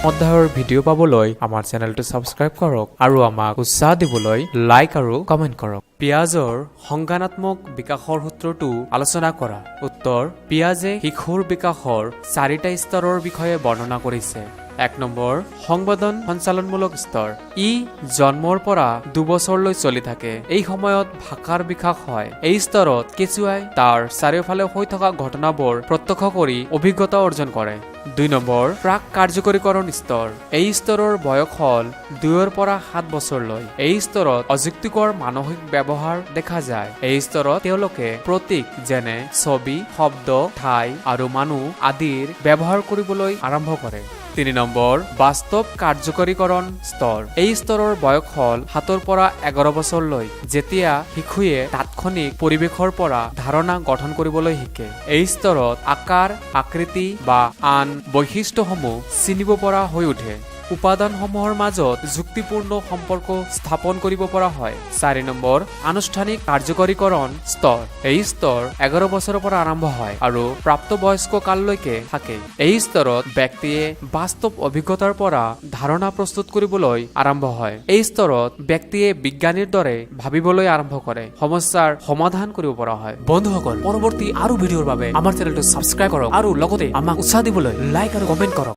অধ্যায়ৰ ভিডিঅ' পাবলৈ আমাৰ চেনেলটো ছাবস্ক্ৰাইব কৰক আৰু আমাক উৎসাহ দিবলৈ লাইক আৰু কমেণ্ট কৰক। পিয়াজৰ সংজ্ঞানাত্মক বিকাশৰ সূত্ৰটো আলোচনা কৰা। উত্তৰ: পিয়াজে শিশুৰ বিকাশৰ 4টা স্তৰৰ বিষয়ে বৰ্ণনা কৰিছে। 1 নম্বৰ সংবেদন সঞ্চালনমূলক স্তৰ। ই জন্মৰ পৰা 2 বছৰলৈ চলি থাকে। এই সময়ত ভাষাৰ বিকাশ হয়। এই স্তৰত কেঁচুৱাই তাৰ চাৰিওফালে হৈ থকা ঘটনাবোৰ প্ৰত্যক্ষ কৰি অভিজ্ঞতা অৰ্জন কৰে। 2 নম্বৰ প্ৰাক কাৰ্যকৰীকৰণ স্তৰ। এই স্তৰৰ বয়স হ'ল 2 পৰা 7 বছৰলৈ। এই স্তৰত অযুক্তিকৰ মানসিক ব্যৱহাৰ দেখা যায়। এই স্তৰত তেওঁলোকে প্ৰতীক যেনে ছবি, শব্দ, ঠাই আৰু মানুহ আদিৰ ব্যৱহাৰ কৰিবলৈ আৰম্ভ কৰে। 3 নম্বৰ বাস্তৱ কাৰ্যকৰীকৰণ স্তৰ। এই স্তৰৰ বয়স হ'ল 7 পৰা 11 বছৰলৈ, যেতিয়া শিশুৱে তাৎক্ষণিক পৰিৱেশৰ পৰা ধাৰণা গঠন কৰিবলৈ শিকে। এই স্তৰত আকাৰ, আকৃতি বা আন বৈশিষ্ট্যসমূহ চিনিব পৰা হৈ উঠে। উপাদানসমূহৰ মাজত যুক্তিপূৰ্ণ সম্পৰ্ক স্থাপন কৰিব পৰা হয়। 4 নম্বৰ আনুষ্ঠানিক কাৰ্যকৰীকৰণ স্তৰ। এই স্তৰ 11 বছৰৰ পৰা আৰম্ভ হয় আৰু প্ৰাপ্তবয়স্ক কাললৈকে থাকে। এই স্তৰত ব্যক্তিয়ে বাস্তৱ অভিজ্ঞতাৰ পৰা ধাৰণা প্ৰস্তুত কৰিবলৈ আৰম্ভ হয়। এই স্তৰত ব্যক্তিয়ে বিজ্ঞানীৰ দৰে ভাবিবলৈ আৰম্ভ কৰে, সমস্যাৰ সমাধান কৰিব পৰা হয়। বন্ধুসকল, পৰৱৰ্তী আৰু ভিডিঅ'ৰ বাবে আমাৰ চেনেলটো ছাবস্ক্ৰাইব কৰক আৰু লগতে আমাক উৎসাহ দিবলৈ লাইক আৰু কমেণ্ট কৰক।